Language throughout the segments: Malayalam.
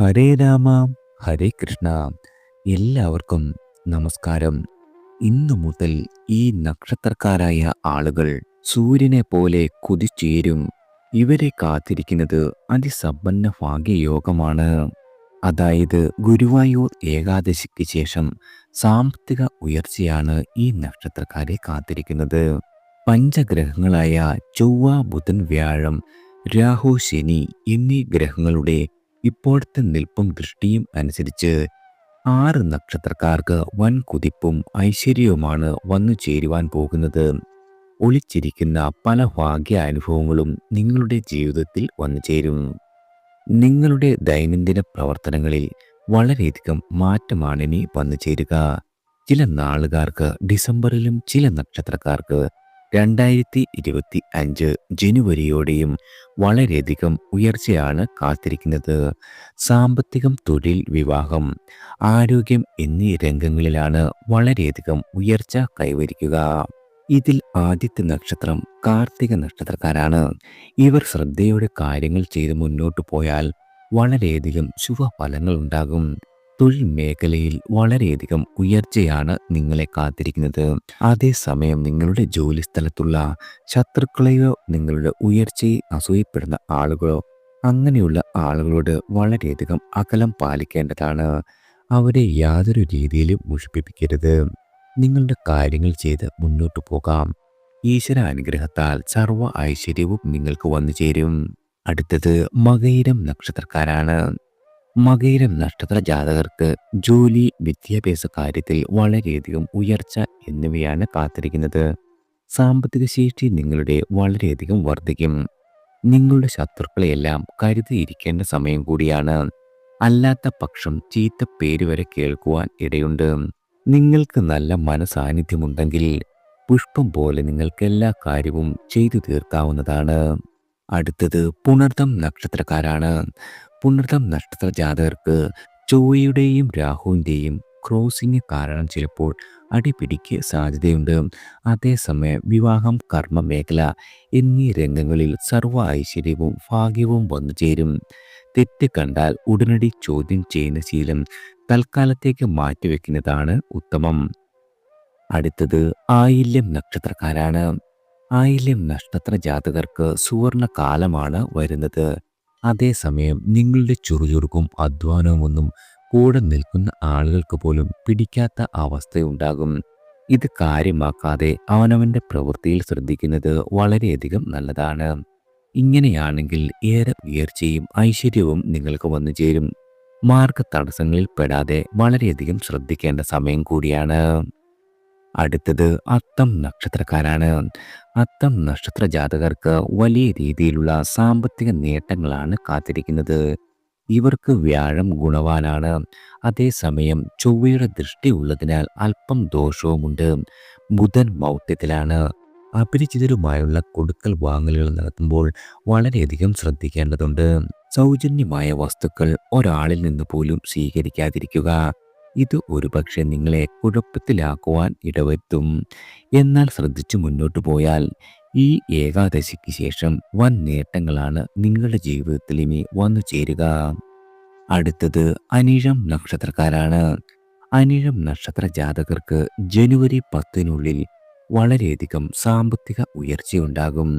ഹരേ രാമ ഹരേ കൃഷ്ണ. എല്ലാവർക്കും നമസ്കാരം. ഇന്നു മുതൽ ഈ നക്ഷത്രക്കാരായ ആളുകൾ സൂര്യനെ പോലെ കുതിച്ചുയരും. ഇവരെ കാത്തിരിക്കുന്നത് അതിസമ്പന്ന ഭാഗ്യയോഗമാണ്. അതായത് ഗുരുവായൂർ ഏകാദശിക്ക് ശേഷം സാമ്പത്തിക ഉയർച്ചയാണ് ഈ നക്ഷത്രക്കാരെ കാത്തിരിക്കുന്നത്. പഞ്ചഗ്രഹങ്ങളായ ചൊവ്വ, ബുധൻ, വ്യാഴം, രാഹു, ശനി എന്നീ ഗ്രഹങ്ങളുടെ ഇപ്പോഴത്തെ നിൽപ്പും ദൃഷ്ടിയും അനുസരിച്ച് 6 നക്ഷത്രക്കാർക്ക് വൻ കുതിപ്പും ഐശ്വര്യവുമാണ് വന്നു ചേരുവാൻ പോകുന്നത്. ഒളിച്ചിരിക്കുന്ന പല ഭാഗ്യ അനുഭവങ്ങളും നിങ്ങളുടെ ജീവിതത്തിൽ വന്നു ചേരും. നിങ്ങളുടെ ദൈനംദിന പ്രവർത്തനങ്ങളിൽ വളരെയധികം മാറ്റമാണിനി വന്നു ചേരുക. ചില നാളുകാർക്ക് ഡിസംബറിലും ചില നക്ഷത്രക്കാർക്ക് 2025 ജനുവരിയോടെയും വളരെയധികം ഉയർച്ചയാണ് കാത്തിരിക്കുന്നത്. സാമ്പത്തികം, തൊഴിൽ, വിവാഹം, ആരോഗ്യം എന്നീ രംഗങ്ങളിലാണ് വളരെയധികം ഉയർച്ച കൈവരിക്കുക. ഇതിൽ ആദ്യത്തെ നക്ഷത്രം കാർത്തിക നക്ഷത്രക്കാരാണ്. ഇവർ ശ്രദ്ധയോടെ കാര്യങ്ങൾ ചെയ്ത് മുന്നോട്ട് പോയാൽ വളരെയധികം ശുഭഫലങ്ങൾ ഉണ്ടാകും. തൊഴിൽ മേഖലയിൽ വളരെയധികം ഉയർച്ചയാണ് നിങ്ങളെ കാത്തിരിക്കുന്നത്. അതേസമയം നിങ്ങളുടെ ജോലി സ്ഥലത്തുള്ള ശത്രുക്കളെയോ നിങ്ങളുടെ ഉയർച്ചയെ അസൂയപ്പെടുന്ന ആളുകളോ അങ്ങനെയുള്ള ആളുകളോട് വളരെയധികം അകലം പാലിക്കേണ്ടതാണ്. അവരെ യാതൊരു രീതിയിലും മുഷിപ്പിക്കരുത്. നിങ്ങളുടെ കാര്യങ്ങൾ ചെയ്ത് മുന്നോട്ട് പോകാം. ഈശ്വര അനുഗ്രഹത്താൽ സർവ്വ ഐശ്വര്യവും നിങ്ങൾക്ക് വന്നു ചേരും. അടുത്തത് മകയിരം നക്ഷത്രക്കാരാണ്. മകയിരം നക്ഷത്ര ജാതകർക്ക് ജോലി, വിദ്യാഭ്യാസ കാര്യത്തിൽ വളരെയധികം ഉയർച്ച എന്നിവയാണ് കാത്തിരിക്കുന്നത്. സാമ്പത്തിക ശേഷി നിങ്ങളുടെ വളരെയധികം വർദ്ധിക്കും. നിങ്ങളുടെ ശത്രുക്കളെയെല്ലാം കരുതിയിരിക്കേണ്ട സമയം കൂടിയാണ്. അല്ലാത്ത പക്ഷം ചീത്ത പേര് വരെ കേൾക്കുവാൻ ഇടയുണ്ട്. നിങ്ങൾക്ക് നല്ല മനസാന്നിധ്യമുണ്ടെങ്കിൽ പുഷ്പം പോലെ നിങ്ങൾക്ക് എല്ലാ കാര്യവും ചെയ്തു തീർക്കാവുന്നതാണ്. അടുത്തത് പുണർതം നക്ഷത്രക്കാരാണ്. പുണർതം നക്ഷത്ര ജാതകർക്ക് ചൊവ്വയുടെയും രാഹുവിൻ്റെയും ക്രോസിംഗ് കാരണം ചിലപ്പോൾ അടിപിടിക്ക് സാധ്യതയുണ്ട്. അതേസമയം വിവാഹം, കർമ്മ മേഖല എന്നീ രംഗങ്ങളിൽ സർവ്വ ഐശ്വര്യവും ഭാഗ്യവും വന്നു ചേരും. തെറ്റ് കണ്ടാൽ ഉടനടി ചോദ്യം ചെയ്യുന്ന ശീലം തൽക്കാലത്തേക്ക് മാറ്റിവെക്കുന്നതാണ് ഉത്തമം. അടുത്തത് ആയില്യം നക്ഷത്രക്കാരാണ്. ആയില്യം നക്ഷത്ര ജാതകർക്ക് സുവർണ കാലമാണ് വരുന്നത്. അതേസമയം നിങ്ങളുടെ ചുറുചുറുക്കും അധ്വാനവും ഒന്നും കൂടെ നിൽക്കുന്ന ആളുകൾക്ക് പോലും പിടിക്കാത്ത അവസ്ഥയുണ്ടാകും. ഇത് കാര്യമാക്കാതെ അവനവൻ്റെ പ്രവൃത്തിയിൽ ശ്രദ്ധിക്കുന്നത് വളരെയധികം നല്ലതാണ്. ഇങ്ങനെയാണെങ്കിൽ ഏറെ ഉയർച്ചയും ഐശ്വര്യവും നിങ്ങൾക്ക് വന്നു ചേരും. മാർഗ തടസ്സങ്ങളിൽ പെടാതെ വളരെയധികം ശ്രദ്ധിക്കേണ്ട സമയം കൂടിയാണ്. അടുത്തത് അത്തം നക്ഷത്രക്കാരാണ്. അത്തം നക്ഷത്ര ജാതകർക്ക് വലിയ രീതിയിലുള്ള സാമ്പത്തിക നേട്ടങ്ങളാണ് കാത്തിരിക്കുന്നത്. ഇവർക്ക് വ്യാഴം ഗുണവാനാണ്. അതേസമയം ചൊവ്വയുടെ ദൃഷ്ടി ഉള്ളതിനാൽ അല്പം ദോഷവുമുണ്ട്. ബുധൻ മൗഢ്യത്തിലാണ്. അപരിചിതരുമായുള്ള കൊടുക്കൽ വാങ്ങലുകൾ നടത്തുമ്പോൾ വളരെയധികം ശ്രദ്ധിക്കേണ്ടതുണ്ട്. സൗജന്യമായ വസ്തുക്കൾ ഒരാളിൽ നിന്ന് പോലും സ്വീകരിക്കാതിരിക്കുക. ഇത് ഒരുപക്ഷെ നിങ്ങളെ കുഴപ്പത്തിലാക്കുവാൻ ഇടവരുത്തും. എന്നാൽ ശ്രദ്ധിച്ചു മുന്നോട്ട് പോയാൽ ഈ ഏകാദശിക്ക് ശേഷം വൻ നേട്ടങ്ങളാണ് നിങ്ങളുടെ ജീവിതത്തിൽ ഇനി വന്നു ചേരുക. അടുത്തത് അനിഴം നക്ഷത്രക്കാരാണ്. അനിഴം നക്ഷത്ര ജാതകർക്ക് ജനുവരി 10 വളരെയധികം സാമ്പത്തിക ഉയർച്ചയുണ്ടാകും.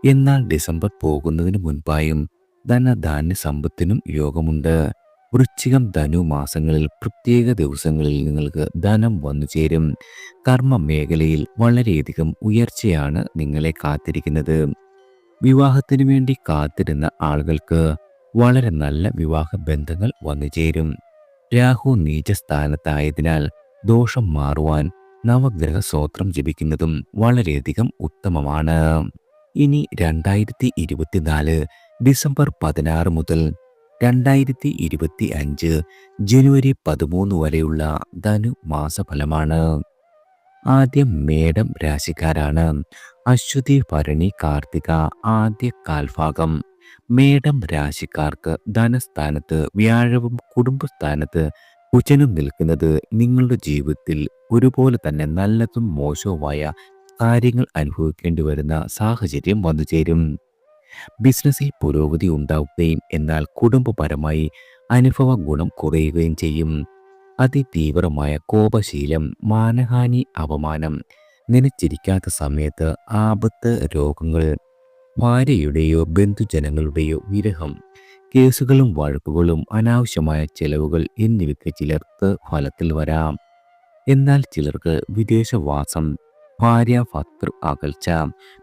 എന്നാൽ ഡിസംബർ പോകുന്നതിന് മുൻപായും ധനധാന്യ സമ്പത്തിനും യോഗമുണ്ട്. വൃശ്ചികം, ധനു മാസങ്ങളിൽ പ്രത്യേക ദിവസങ്ങളിൽ നിങ്ങൾക്ക് ധനം വന്നു ചേരും. കർമ്മ മേഖലയിൽ വളരെയധികം ഉയർച്ചയാണ് നിങ്ങളെ കാത്തിരിക്കുന്നത്. വിവാഹത്തിനു വേണ്ടി കാത്തിരുന്ന ആളുകൾക്ക് വളരെ നല്ല വിവാഹ ബന്ധങ്ങൾ വന്നു ചേരും. രാഹു നീചസ്ഥാനത്തായതിനാൽ ദോഷം മാറുവാൻ നവഗ്രഹ സ്തോത്രം ജപിക്കുന്നതും വളരെയധികം ഉത്തമമാണ്. ഇനി 2024 ഡിസംബർ 16 മുതൽ 2025 ജനുവരി 13 വരെയുള്ള ധനു മാസഫലമാണ്. ആദ്യം മേടം രാശിക്കാരാണ്. അശ്വതി, ഭരണി, കാർത്തിക ആദ്യ കാൽഭാഗം. മേടം രാശിക്കാർക്ക് ധനസ്ഥാനത്ത് വ്യാഴവും കുടുംബസ്ഥാനത്ത് കുജനും നിൽക്കുന്നത് നിങ്ങളുടെ ജീവിതത്തിൽ ഒരുപോലെ തന്നെ നല്ലതും മോശവുമായ കാര്യങ്ങൾ അനുഭവിക്കേണ്ടി വരുന്ന സാഹചര്യം വന്നു ചേരും. ബിസിനസ്സിൽ പുരോഗതി ഉണ്ടാവുകയും എന്നാൽ കുടുംബപരമായി അനുഭവ ഗുണം കുറയുകയും ചെയ്യും. അതിതീവ്രമായ കോപശീലം, മാനഹാനി, അപമാനം, നനച്ചിരിക്കാത്ത സമയത്ത് ആപത്ത്, രോഗങ്ങൾ, ഭാര്യയുടെയോ ബന്ധുജനങ്ങളുടെയോ വിരഹം, കേസുകളും വഴക്കുകളും, അനാവശ്യമായ ചെലവുകൾ എന്നിവയ്ക്ക് ചിലർക്ക് ഫലത്തിൽ വരാം. എന്നാൽ ചിലർക്ക് വിദേശവാസം, ഭാര്യ ഭർത്തൃ അകൽച്ച,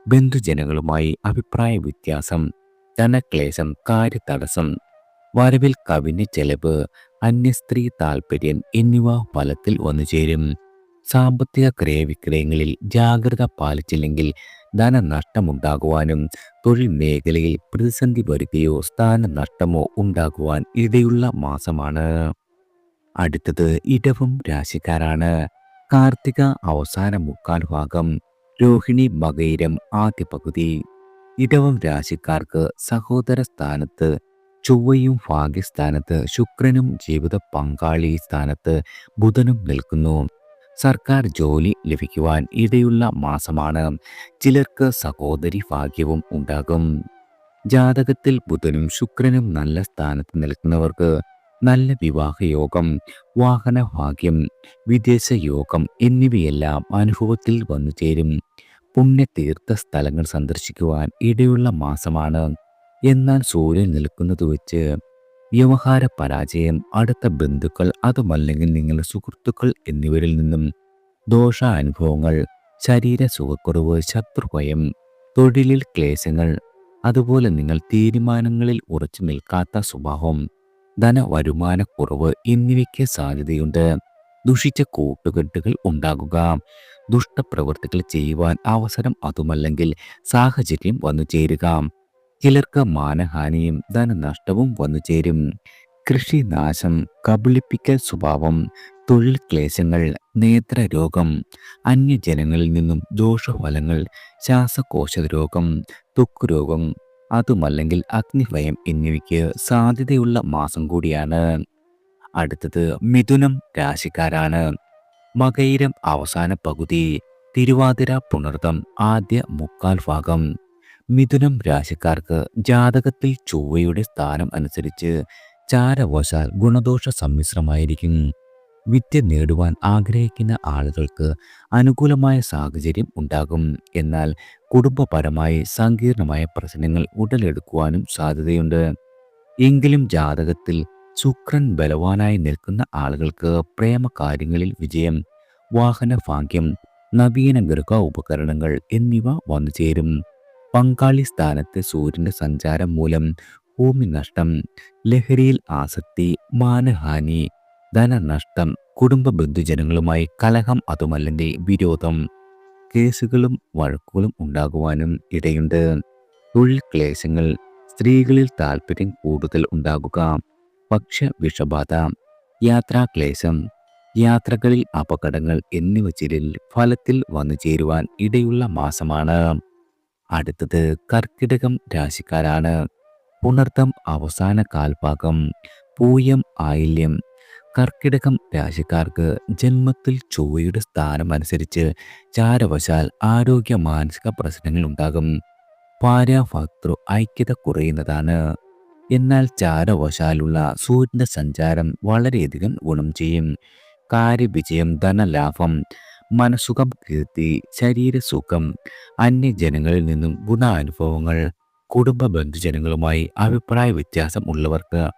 ബന്ധുജനങ്ങളുമായി അഭിപ്രായ വ്യത്യാസം, ധനക്ലേശം, കാര്യതടസ്സം, വരവിൽ കവിഞ്ഞ ചെലവ്, അന്യസ്ത്രീ താൽപ്പര്യം എന്നിവ ഫലത്തിൽ വന്നുചേരും. സാമ്പത്തിക ക്രയവിക്രയങ്ങളിൽ ജാഗ്രത പാലിച്ചില്ലെങ്കിൽ ധനനഷ്ടമുണ്ടാകുവാനും തൊഴിൽ മേഖലയിൽ പ്രതിസന്ധി വരികയോ സ്ഥാനനഷ്ടമോ ഉണ്ടാകുവാൻ ഇടയുള്ള മാസമാണ്. അടുത്തത് ഇടവം രാശിക്കാരാണ്. കാർത്തിക അവസാന മുക്കാൽ ഭാഗം, രോഹിണി മകയിരം ആദ്യ പകുതി. ഇടവം രാശിക്കാർക്ക് സഹോദര സ്ഥാനത്ത് ചൊവ്വയും, ഭാഗ്യസ്ഥാനത്ത് ശുക്രനും, ജീവിത പങ്കാളി സ്ഥാനത്ത് ബുധനും നിൽക്കുന്നു. സർക്കാർ ജോലി ലഭിക്കുവാൻ ഇടയുള്ള മാസമാണ്. ചിലർക്ക് സഹോദരി ഭാഗ്യവും ഉണ്ടാകും. ജാതകത്തിൽ ബുധനും ശുക്രനും നല്ല സ്ഥാനത്ത് നിൽക്കുന്നവർക്ക് നല്ല വിവാഹയോഗം, വാഹനഭാഗ്യം, വിദേശ യോഗം എന്നിവയെല്ലാം അനുഭവത്തിൽ വന്നു ചേരും. പുണ്യതീർത്ഥ സ്ഥലങ്ങൾ സന്ദർശിക്കുവാൻ ഇടയുള്ള മാസമാണ്. എന്നാൽ സൂര്യൻ നിൽക്കുന്നത് വെച്ച് വ്യവഹാര പരാജയം, അടുത്ത ബന്ധുക്കൾ അതുമല്ലെങ്കിൽ നിങ്ങളുടെ സുഹൃത്തുക്കൾ എന്നിവരിൽ നിന്നും ദോഷാനുഭവങ്ങൾ, ശരീര സുഖക്കുറവ്, ശത്രുഭയം, തൊഴിലിൽ ക്ലേശങ്ങൾ, അതുപോലെ നിങ്ങൾ തീരുമാനങ്ങളിൽ ഉറച്ചു നിൽക്കാത്ത സ്വഭാവം, ധനവരുമാനക്കുറവ് എന്നിവയ്ക്ക് സാധ്യതയുണ്ട്. ദുഷിച്ച കൂട്ടുകെട്ടുകൾ ഉണ്ടാകുക, ദുഷ്ടപ്രവൃത്തികൾ ചെയ്യുവാൻ അവസരം അതുമല്ലെങ്കിൽ സാഹചര്യം വന്നു ചേരുക. ചിലർക്ക് മാനഹാനിയും ധനനഷ്ടവും വന്നു ചേരും. കൃഷിനാശം, കബളിപ്പിക്കൽ സ്വഭാവം, തൊഴിൽ ക്ലേശങ്ങൾ, നേത്രരോഗം, അന്യജനങ്ങളിൽ നിന്നും ദോഷഫലങ്ങൾ, ശ്വാസകോശ രോഗം, ത്വക്ക് രോഗം, അതുമല്ലെങ്കിൽ അഗ്നിഭയം എന്നിവയ്ക്ക് സാധ്യതയുള്ള മാസം കൂടിയാണ്. അടുത്തത് മിഥുനം രാശിക്കാരാണ്. മകയിരം അവസാന പകുതി, തിരുവാതിര പുണർതം ആദ്യ മുക്കാൽ ഭാഗം. മിഥുനം രാശിക്കാർക്ക് ജാതകത്തിൽ ചൊവ്വയുടെ സ്ഥാനം അനുസരിച്ച് ചാരവശാൽ ഗുണദോഷ സമ്മിശ്രമായിരിക്കും. വിദ്യ നേടുവാൻ ആഗ്രഹിക്കുന്ന ആളുകൾക്ക് അനുകൂലമായ സാഹചര്യം ഉണ്ടാകും. എന്നാൽ കുടുംബപരമായി സങ്കീർണമായ പ്രശ്നങ്ങൾ ഉടലെടുക്കുവാനും സാധ്യതയുണ്ട്. എങ്കിലും ജാതകത്തിൽ ശുക്രൻ ബലവാനായി നിൽക്കുന്ന ആളുകൾക്ക് പ്രേമകാര്യങ്ങളിൽ വിജയം, വാഹന ഭാഗ്യം, നവീന ഗൃഹ ഉപകരണങ്ങൾ എന്നിവ വന്നു ചേരും. പങ്കാളി സ്ഥാനത്ത് സൂര്യന്റെ സഞ്ചാരം മൂലം ഭൂമി നഷ്ടം, ലഹരിയിൽ ആസക്തി, മാനഹാനി, ധനനഷ്ടം, കുടുംബ ബന്ധുജനങ്ങളുമായി കലഹം അതുമല്ലെങ്കിൽ വിരോധം, കേസുകളും വഴക്കുകളും ഉണ്ടാകുവാനും ഇടയുണ്ട്. തൊഴിൽ ക്ലേശങ്ങൾ, സ്ത്രീകളിൽ താല്പര്യം കൂടുതൽ ഉണ്ടാകുക, ഭക്ഷ്യ വിഷബാധ, യാത്രാക്ലേശം, യാത്രകളിൽ അപകടങ്ങൾ എന്നിവ ചിലരിൽ ഫലത്തിൽ വന്നു ചേരുവാൻ ഇടയുള്ള മാസമാണ്. അടുത്തത് കർക്കിടകം രാശിക്കാരാണ്. പുണർതം അവസാന കാൽഭാഗം, പൂയം, ആയില്യം. കർക്കിടകം രാശിക്കാർക്ക് ജന്മത്തിൽ ചൊവ്വയുടെ സ്ഥാനം അനുസരിച്ച് ചാരവശാൽ ആരോഗ്യ മാനസിക പ്രശ്നങ്ങൾ ഉണ്ടാകും. ഭാര്യ ഭർത്തൃ ഐക്യത കുറയുന്നതാണ്. എന്നാൽ ചാരവശാലുള്ള സൂര്യന്റെ സഞ്ചാരം വളരെയധികം ഗുണം ചെയ്യും. കാര്യവിജയം, ധനലാഭം, മനസുഖം, കീർത്തി, ശരീരസുഖം, അന്യജനങ്ങളിൽ നിന്നും ഗുണാനുഭവങ്ങൾ, കുടുംബ ബന്ധുജനങ്ങളുമായി അഭിപ്രായ വ്യത്യാസം ഉള്ളവർക്ക്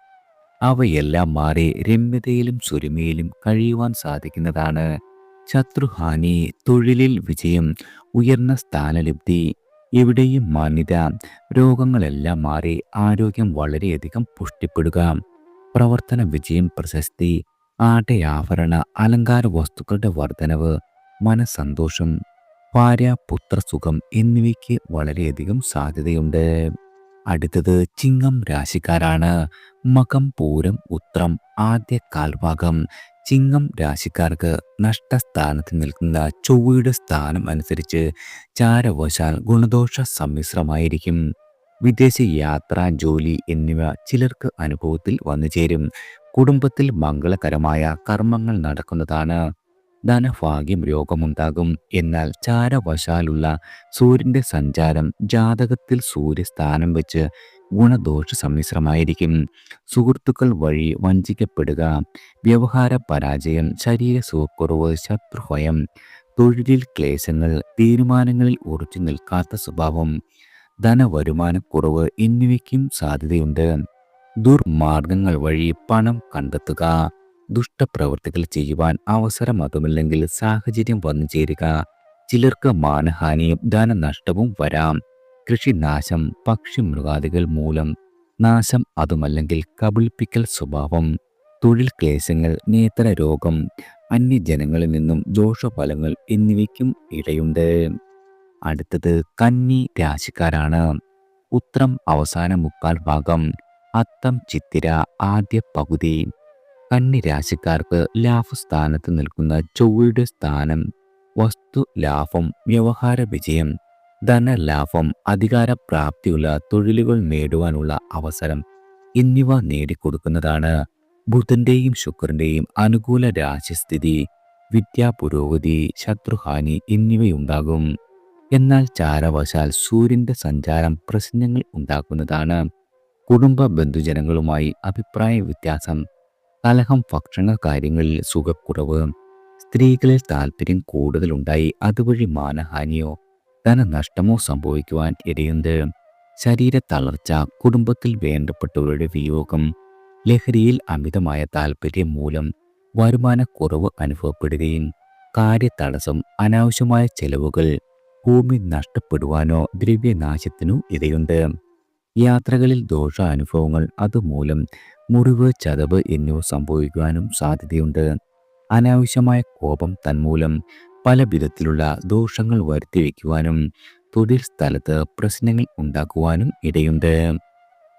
അവയെല്ലാം മാറി രമ്യതയിലും സുരമയിലും കഴിയുവാൻ സാധിക്കുന്നതാണ്. ശത്രുഹാനി, തൊഴിലിൽ വിജയം, ഉയർന്ന സ്ഥാനലബ്ധി, എവിടെയും മാന്യത, രോഗങ്ങളെല്ലാം മാറി ആരോഗ്യം വളരെയധികം പുഷ്ടിപ്പെടുക, പ്രവർത്തന വിജയം, പ്രശസ്തി, ആടയാഭരണ അലങ്കാര വസ്തുക്കളുടെ വർധനവ്, മനസ്സന്തോഷം, ഭാര്യ പുത്രസുഖം എന്നിവയ്ക്ക് വളരെയധികം സാധ്യതയുണ്ട്. അടുത്തത് ചിങ്ങം രാശിക്കാരാണ്. മകം, പൂരം, ഉത്രം ആദ്യ കാൽഭാഗം. ചിങ്ങം രാശിക്കാർക്ക് നഷ്ടസ്ഥാനത്ത് നിൽക്കുന്ന ചൊവ്വയുടെ സ്ഥാനം അനുസരിച്ച് ചാരവശാൽ ഗുണദോഷ സമ്മിശ്രമായിരിക്കും. വിദേശ യാത്ര, ജോലി എന്നിവ ചിലർക്ക് അനുഭവത്തിൽ വന്നു ചേരും. കുടുംബത്തിൽ മംഗളകരമായ കർമ്മങ്ങൾ നടക്കുന്നതാണ്. ധനഭാഗ്യം, രോഗമുണ്ടാകും. എന്നാൽ ചാരവശാലുള്ള സൂര്യന്റെ സഞ്ചാരം ജാതകത്തിൽ സൂര്യസ്ഥാനം വെച്ച് ഗുണദോഷ സമ്മിശ്രമായിരിക്കും. സുഹൃത്തുക്കൾ വഴി വഞ്ചിക്കപ്പെടുക, വ്യവഹാര പരാജയം, ശരീര സുഖക്കുറവ്, ശത്രുഭയം, തൊഴിലിൽ ക്ലേശങ്ങൾ, തീരുമാനങ്ങളിൽ ഉറച്ചു നിൽക്കാത്ത സ്വഭാവം, ധനവരുമാനക്കുറവ് എന്നിവയ്ക്കും സാധ്യതയുണ്ട്. ദുർമാർഗങ്ങൾ വഴി പണം കണ്ടെത്തുക, ദുഷ്ടപ്രവൃത്തികൾ ചെയ്യുവാൻ അവസരം, അതുമില്ലെങ്കിൽ സാഹചര്യം വന്നു ചേരുക. ചിലർക്ക് മാനഹാനിയും ധനനഷ്ടവും വരാം. കൃഷിനാശം, പക്ഷിമൃഗാദികൾ മൂലം നാശം, അതുമല്ലെങ്കിൽ കബളിപ്പിക്കൽ സ്വഭാവം, തൊഴിൽ ക്ലേശങ്ങൾ, നേത്രരോഗം, അന്യജനങ്ങളിൽ നിന്നും ദോഷഫലങ്ങൾ എന്നിവയ്ക്കും ഇടയുണ്ട്. അടുത്തത് കന്നി രാശിക്കാരാണ്. ഉത്രം അവസാന മുക്കാൽ ഭാഗം, അത്തം ചിത്തിര ആദ്യ പകുതി. കന്നി രാശിക്കാർക്ക് ലാഭസ്ഥാനത്ത് നിൽക്കുന്ന ചൊവ്വയുടെ സ്ഥാനം വസ്തു ലാഭം, വ്യവഹാര വിജയം, ധനലാഭം, അധികാരപ്രാപ്തിയുള്ള തൊഴിലുകൾ നേടുവാനുള്ള അവസരം എന്നിവ നേടിക്കൊടുക്കുന്നതാണ്. ബുധന്റെയും ശുക്രന്റെയും അനുകൂല രാശിസ്ഥിതി വിദ്യാപുരോഗതി, ശത്രുഹാനി എന്നിവയുണ്ടാകും. എന്നാൽ ചാരവശാൽ സൂര്യന്റെ സഞ്ചാരം പ്രശ്നങ്ങൾ ഉണ്ടാക്കുന്നതാണ്. കുടുംബ ബന്ധുജനങ്ങളുമായി അഭിപ്രായ വ്യത്യാസം, കലഹം, ഭക്ഷണ കാര്യങ്ങളിൽ സുഖക്കുറവ്, സ്ത്രീകളിൽ താല്പര്യം കൂടുതലുണ്ടായി അതുവഴി മാനഹാനിയോ ധനനഷ്ടമോ സംഭവിക്കുവാൻ ഇടയുണ്ട്. ശരീര തളർച്ച, കുടുംബത്തിൽ വേണ്ടപ്പെട്ടവരുടെ വിയോഗം, ലഹരിയിൽ അമിതമായ താല്പര്യം മൂലം വരുമാനക്കുറവ് അനുഭവപ്പെടുകയും, കാര്യതടസ്സം, അനാവശ്യമായ ചെലവുകൾ, ഭൂമി നഷ്ടപ്പെടുവാനോ ദ്രവ്യനാശത്തിനോ ഇടയുണ്ട്. യാത്രകളിൽ ദോഷാനുഭവങ്ങൾ, അതുമൂലം മുറിവ്, ചതവ് എന്നിവ സംഭവിക്കുവാനും സാധ്യതയുണ്ട്. അനാവശ്യമായ കോപം തന്മൂലം പല വിധത്തിലുള്ള ദോഷങ്ങൾ വരുത്തിവെക്കുവാനും തൊഴിൽ സ്ഥലത്ത് പ്രശ്നങ്ങൾ ഉണ്ടാക്കുവാനും ഇടയുണ്ട്.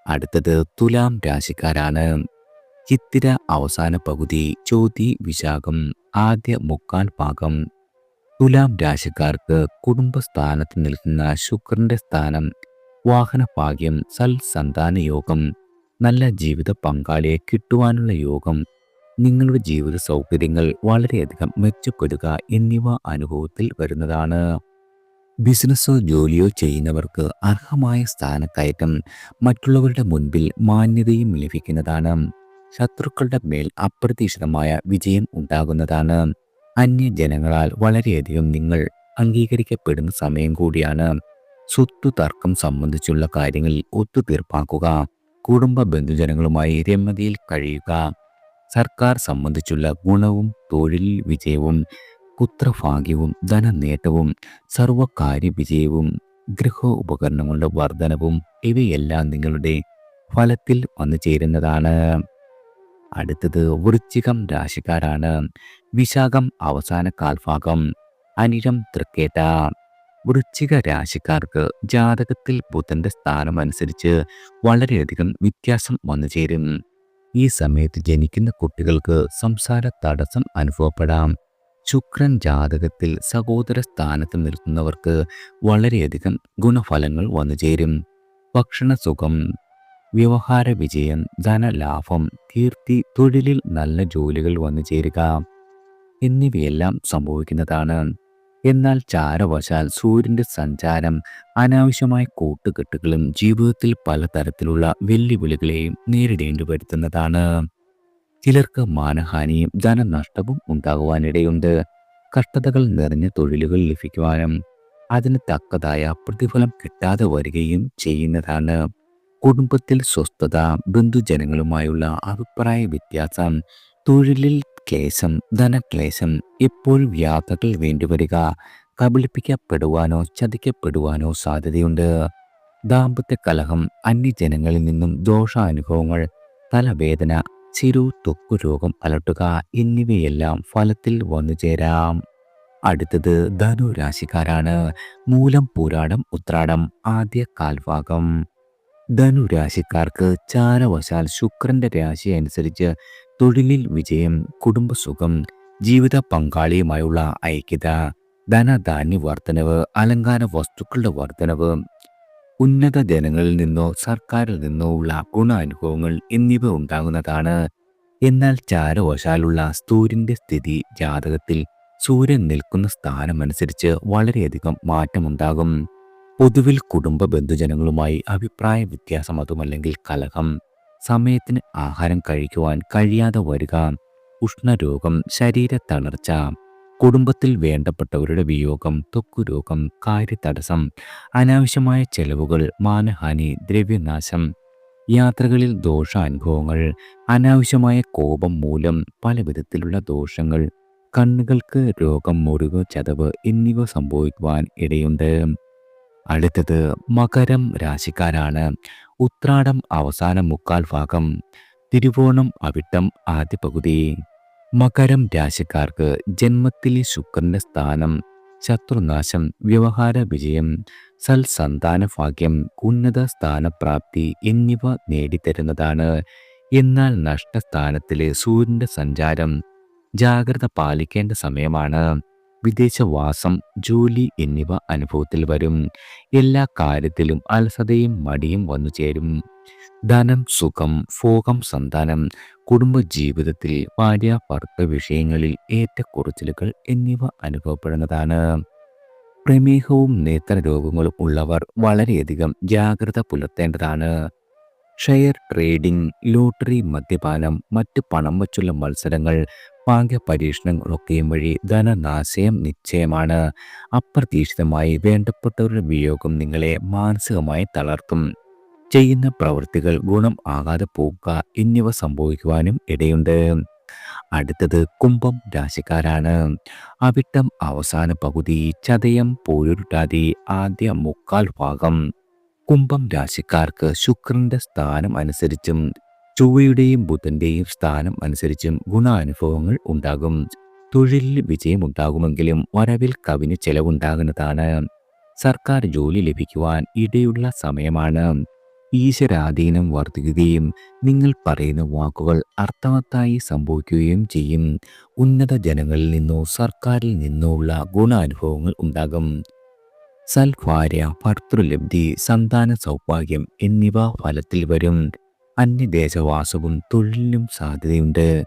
അടുത്തത് തുലാം രാശിക്കാരാണ്. ചിത്തിര അവസാന പകുതി, ചോതി വിശാഖം ആദ്യ മുക്കാൽ ഭാഗം. തുലാം രാശിക്കാർക്ക് കുടുംബസ്ഥാനത്ത് നിൽക്കുന്ന ശുക്രന്റെ സ്ഥാനം വാഹനഭാഗ്യം, സൽസന്താന യോഗം, നല്ല ജീവിത പങ്കാളിയെ കിട്ടുവാനുള്ള യോഗം, നിങ്ങളുടെ ജീവിത സൗകര്യങ്ങൾ വളരെയധികം മെച്ചപ്പെടുക എന്നിവ അനുഭവത്തിൽ വരുന്നതാണ്. ബിസിനസ്സോ ജോലിയോ ചെയ്യുന്നവർക്ക് അർഹമായ സ്ഥാനക്കയറ്റം, മറ്റുള്ളവരുടെ മുൻപിൽ മാന്യതയും ലഭിക്കുന്നതാണ്. ശത്രുക്കളുടെ മേൽ അപ്രതീക്ഷിതമായ വിജയം ഉണ്ടാകുന്നതാണ്. അന്യജനങ്ങളാൽ വളരെയധികം നിങ്ങൾ അംഗീകരിക്കപ്പെടുന്ന സമയം കൂടിയാണ്. സ്വത്തു തർക്കം സംബന്ധിച്ചുള്ള കാര്യങ്ങളിൽ ഒത്തുതീർപ്പാക്കുക, കുടുംബ ബന്ധുജനങ്ങളുമായി രമ്യതയിൽ കഴിയുക, സർക്കാർ സംബന്ധിച്ചുള്ള ഗുണവും തൊഴിൽ വിജയവും, പുത്രഭാഗ്യവും, ധനനേട്ടവും, സർവകാര്യ വിജയവും, ഗൃഹ ഉപകരണങ്ങളുടെ വർധനവും ഇവയെല്ലാം നിങ്ങളുടെ ഫലത്തിൽ വന്നു ചേരുന്നതാണ്. അടുത്തത് വൃശ്ചികം രാശിക്കാരാണ്. വിശാഖം അവസാന കാൽഭാഗം, അനിഴം തൃക്കേട്ട. വൃശ്ചിക രാശിക്കാർക്ക് ജാതകത്തിൽ ബുധന്റെ സ്ഥാനം അനുസരിച്ച് വളരെയധികം വ്യത്യാസം വന്നു ചേരും. ഈ സമയത്ത് ജനിക്കുന്ന കുട്ടികൾക്ക് സംസാര തടസ്സം അനുഭവപ്പെടാം. ശുക്രൻ ജാതകത്തിൽ സഹോദര സ്ഥാനത്ത് നിൽക്കുന്നവർക്ക് വളരെയധികം ഗുണഫലങ്ങൾ വന്നു ചേരും. ഭക്ഷണസുഖം, വ്യവഹാര വിജയം, ധനലാഭം, കീർത്തി, തൊഴിലിൽ നല്ല ജോലികൾ വന്നു ചേരുക എന്നിവയെല്ലാം സംഭവിക്കുന്നതാണ്. എന്നാൽ ചാരവശാൽ സൂര്യന്റെ സഞ്ചാരം അനാവശ്യമായ കൂട്ടുകെട്ടുകളും ജീവിതത്തിൽ പലതരത്തിലുള്ള വെല്ലുവിളികളെയും നേരിടേണ്ടി വരുത്തുന്നതാണ്. ചിലർക്ക് മാനഹാനിയും ധനനഷ്ടവും ഉണ്ടാകുവാനിടയുണ്ട്. കഷ്ടതകൾ നിറഞ്ഞ തൊഴിലുകൾ ലഭിക്കുവാനും അതിന് തക്കതായ പ്രതിഫലം കിട്ടാതെ വരികയും ചെയ്യുന്നതാണ്. കുടുംബത്തിൽ സ്വസ്ഥത, ബന്ധുജനങ്ങളുമായുള്ള അഭിപ്രായ വ്യത്യാസം, തൊഴിലിൽ ക്ലേശം, ധനക്ലേശം, എപ്പോഴും യാത്രകൾ വേണ്ടിവരിക, കബളിപ്പിക്കപ്പെടുവാനോ ചതിക്കപ്പെടുവാനോ സാധ്യതയുണ്ട്. ദാമ്പത്യ കലഹം, അന്യജനങ്ങളിൽ നിന്നും ദോഷാനുഭവങ്ങൾ, തലവേദന, ത്വക്കു രോഗം അലട്ടുക എന്നിവയെല്ലാം ഫലത്തിൽ വന്നു ചേരാം. അടുത്തത് ധനുരാശിക്കാരാണ്. മൂലം, പൂരാടം, ഉത്രാടം ആദ്യ കാൽഭാഗം. ധനുരാശിക്കാർക്ക് ചാരവശാൽ ശുക്രന്റെ രാശി അനുസരിച്ച് തൊഴിലിൽ വിജയം, കുടുംബസുഖം, ജീവിത പങ്കാളിയുമായുള്ള ഐക്യത, ധനധാന്യ വർധനവ്, അലങ്കാര വസ്തുക്കളുടെ വർധനവ്, ഉന്നത ജനങ്ങളിൽ നിന്നോ സർക്കാരിൽ നിന്നോ ഉള്ള ഗുണാനുഭവങ്ങൾ എന്നിവ ഉണ്ടാകുന്നതാണ്. എന്നാൽ ചാരവശാലുള്ള സൂര്യന്റെ സ്ഥിതി ജാതകത്തിൽ സൂര്യൻ നിൽക്കുന്ന സ്ഥാനമനുസരിച്ച് വളരെയധികം മാറ്റമുണ്ടാകും. പൊതുവിൽ കുടുംബ ബന്ധുജനങ്ങളുമായി അഭിപ്രായ വ്യത്യാസം അതുമല്ലെങ്കിൽ കലഹം, സമയത്തിന് ആഹാരം കഴിക്കുവാൻ കഴിയാതെ വരിക, ഉഷ്ണരോഗം, ശരീരത്തളർച്ച, കുടുംബത്തിൽ വേണ്ടപ്പെട്ടവരുടെ വിയോഗം, ത്വക്കുരോഗം, കാര്യതടസ്സം, അനാവശ്യമായ ചെലവുകൾ, മാനഹാനി, ദ്രവ്യനാശം, യാത്രകളിൽ ദോഷാനുഭവങ്ങൾ, അനാവശ്യമായ കോപം മൂലം പല വിധത്തിലുള്ള ദോഷങ്ങൾ, കണ്ണുകൾക്ക് രോഗം, മുറിവ്, ചതവ് എന്നിവ സംഭവിക്കുവാൻ ഇടയുണ്ട്. അടുത്തത് മകരം രാശിക്കാരാണ്. ഉത്രാടം അവസാന മുക്കാൽ ഭാഗം, തിരുവോണം അവിട്ടം ആദ്യ പകുതി. മകരം രാശിക്കാർക്ക് ജന്മത്തിലെ ശുക്രന്റെ സ്ഥാനം ശത്രുനാശം, വ്യവഹാര വിജയം, സൽസന്താന ഭാഗ്യം, ഉന്നത സ്ഥാനപ്രാപ്തി എന്നിവ നേടിത്തരുന്നതാണ്. എന്നാൽ നഷ്ടസ്ഥാനത്തിലെ സൂര്യന്റെ സഞ്ചാരം ജാഗ്രത പാലിക്കേണ്ട സമയമാണ്. വിദേശവാസം, ജോലി എന്നിവ അനുഭവത്തിൽ വരും. എല്ലാ കാര്യത്തിലും അലസതയും മടിയും വന്നു ചേരും. ധനം, സുഖം, ഭോഗം, സന്താനം, കുടുംബജീവിതത്തിൽ ഭാര്യ ഭർത്തൃ വിഷയങ്ങളിൽ ഏറ്റക്കുറച്ചിലുകൾ എന്നിവ അനുഭവപ്പെടുന്നതാണ്. പ്രമേഹവും നേത്രരോഗങ്ങളും ഉള്ളവർ വളരെയധികം ജാഗ്രത പുലർത്തേണ്ടതാണ്. ഷെയർ ട്രേഡിംഗ്, ലോട്ടറി, മദ്യപാനം, മറ്റ് പണം വച്ചുള്ള മത്സരങ്ങൾ, ഭാഗ്യ പരീക്ഷണങ്ങളൊക്കെയും വഴി ധനനാശയം നിശ്ചയമാണ്. അപ്രതീക്ഷിതമായി വേണ്ടപ്പെട്ടവരുടെ വിയോഗം നിങ്ങളെ മാനസികമായി തളർത്തും. ചെയ്യുന്ന പ്രവൃത്തികൾ ഗുണം ആകാതെ പോകുക എന്നിവ സംഭവിക്കുവാനും ഇടയുണ്ട്. അടുത്തത് കുംഭം രാശിക്കാരാണ്. അവിട്ടം അവസാന പകുതി, ചതയം പോരുരുട്ടാതി ആദ്യ മുക്കാൽ ഭാഗം. കുംഭം രാശിക്കാർക്ക് ശുക്രന്റെ സ്ഥാനം അനുസരിച്ചും ചൊവ്വയുടെയും ബുധന്റെയും സ്ഥാനം അനുസരിച്ചും ഗുണാനുഭവങ്ങൾ ഉണ്ടാകും. തൊഴിലിൽ വിജയമുണ്ടാകുമെങ്കിലും വരവിൽ കവിഞ്ഞ് ചെലവുണ്ടാകുന്നതാണ്. സർക്കാർ ജോലി ലഭിക്കുവാൻ ഇടയുള്ള സമയമാണ്. ഈശ്വരാധീനം വർദ്ധിക്കുകയും നിങ്ങൾ പറയുന്ന വാക്കുകൾ അർത്ഥവത്തായി സംഭവിക്കുകയും ചെയ്യും. ഉന്നത ജനങ്ങളിൽ നിന്നോ സർക്കാരിൽ നിന്നോ ഉള്ള ഗുണാനുഭവങ്ങൾ ഉണ്ടാകും. സൽഭാര്യ, ഭർത്തൃലബ്ധി, സന്താന സൗഭാഗ്യം എന്നിവ ഫലത്തിൽ വരും. അന്യദേശവാസവും തൊഴിലിനും സാധ്യതയുണ്ട്.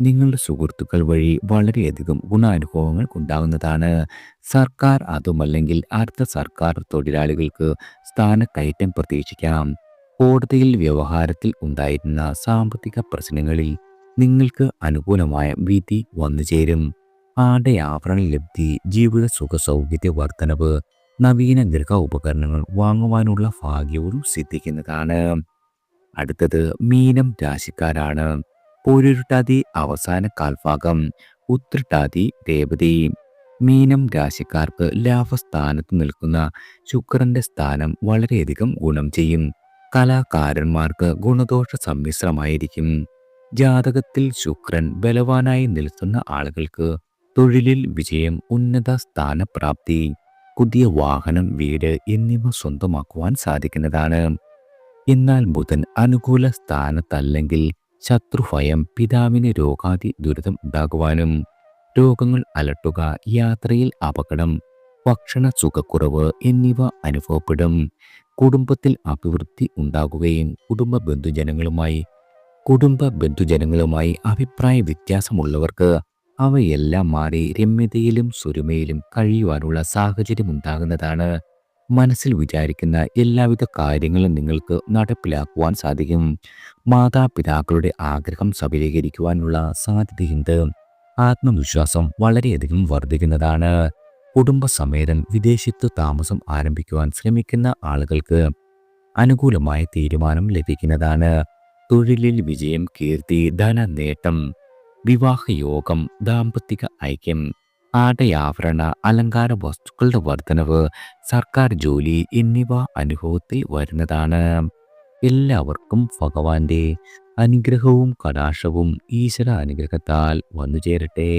നിങ്ങളുടെ സുഹൃത്തുക്കൾ വഴി വളരെയധികം ഗുണാനുഭവങ്ങൾ ഉണ്ടാകുന്നതാണ്. സർക്കാർ അതുമല്ലെങ്കിൽ അർദ്ധ സർക്കാർ തൊഴിലാളികൾക്ക് സ്ഥാനക്കയറ്റം പ്രതീക്ഷിക്കാം. കോടതിയിൽ വ്യവഹാരത്തിൽ ഉണ്ടായിരുന്ന സാമ്പത്തിക പ്രശ്നങ്ങളിൽ നിങ്ങൾക്ക് അനുകൂലമായ വിധി വന്നുചേരും. ആടയാഭരണ ലബ്ധി, ജീവിത സുഖ സൗകര്യ വർധനവ്, നവീന ഗൃഹ ഉപകരണങ്ങൾ വാങ്ങുവാനുള്ള ഭാഗ്യവും സിദ്ധിക്കുന്നതാണ്. അടുത്തത് മീനം രാശിക്കാരാണ്. പോരുരുട്ടാതി അവസാന കാൽഭാഗം, ഉത്രട്ടാതി രേവതി. മീനം രാശിക്കാർക്ക് ലാഭസ്ഥാനത്ത് നിൽക്കുന്ന ശുക്രന്റെ സ്ഥാനം വളരെയധികം ഗുണം ചെയ്യും. കലാകാരന്മാർക്ക് ഗുണദോഷ സമ്മിശ്രമായിരിക്കും. ജാതകത്തിൽ ശുക്രൻ ബലവാനായി നിൽക്കുന്ന ആളുകൾക്ക് തൊഴിലിൽ വിജയം, ഉന്നത സ്ഥാനപ്രാപ്തി, പുതിയ വാഹനം, വീട് എന്നിവ സ്വന്തമാക്കുവാൻ സാധിക്കുന്നതാണ്. എന്നാൽ ബുധൻ അനുകൂല സ്ഥാനത്തല്ലെങ്കിൽ ശത്രുഭയം, പിതാവിന് രോഗാതി ദുരിതം ഉണ്ടാകുവാനും, രോഗങ്ങൾ അലട്ടുക, യാത്രയിൽ അപകടം, ഭക്ഷണ സുഖക്കുറവ് എന്നിവ അനുഭവപ്പെടും. കുടുംബത്തിൽ അഭിവൃദ്ധി ഉണ്ടാകുകയും കുടുംബ ബന്ധുജനങ്ങളുമായി അഭിപ്രായ വ്യത്യാസമുള്ളവർക്ക് അവയെല്ലാം മാറി രമ്യതയിലും സുരുമയിലും കഴിയുവാനുള്ള സാഹചര്യം ഉണ്ടാകുന്നതാണ്. മനസ്സിൽ വിചാരിക്കുന്ന എല്ലാവിധ കാര്യങ്ങളും നിങ്ങൾക്ക് നടപ്പിലാക്കുവാൻ സാധിക്കും. മാതാപിതാക്കളുടെ ആഗ്രഹം സഫലീകരിക്കുവാനുള്ള സാധ്യതയുണ്ട്. ആത്മവിശ്വാസം വളരെയധികം വർദ്ധിക്കുന്നതാണ്. കുടുംബസമേതം വിദേശത്ത് താമസം ആരംഭിക്കുവാൻ ശ്രമിക്കുന്ന ആളുകൾക്ക് അനുകൂലമായ തീരുമാനം ലഭിക്കുന്നതാണ്. തൊഴിലിൽ വിജയം, കീർത്തി, ധന നേട്ടം, വിവാഹയോഗം, ദാമ്പത്തിക ഐക്യം, ആടയാഭരണ അലങ്കാര വസ്തുക്കളുടെ വർധനവ്, സർക്കാർ ജോലി എന്നിവ അനുഭവത്തിൽ വരുന്നതാണ്. എല്ലാവർക്കും ഭഗവാന്റെ അനുഗ്രഹവും കടാക്ഷവും ഈശ്വര അനുഗ്രഹത്താൽ വന്നു ചേരട്ടെ.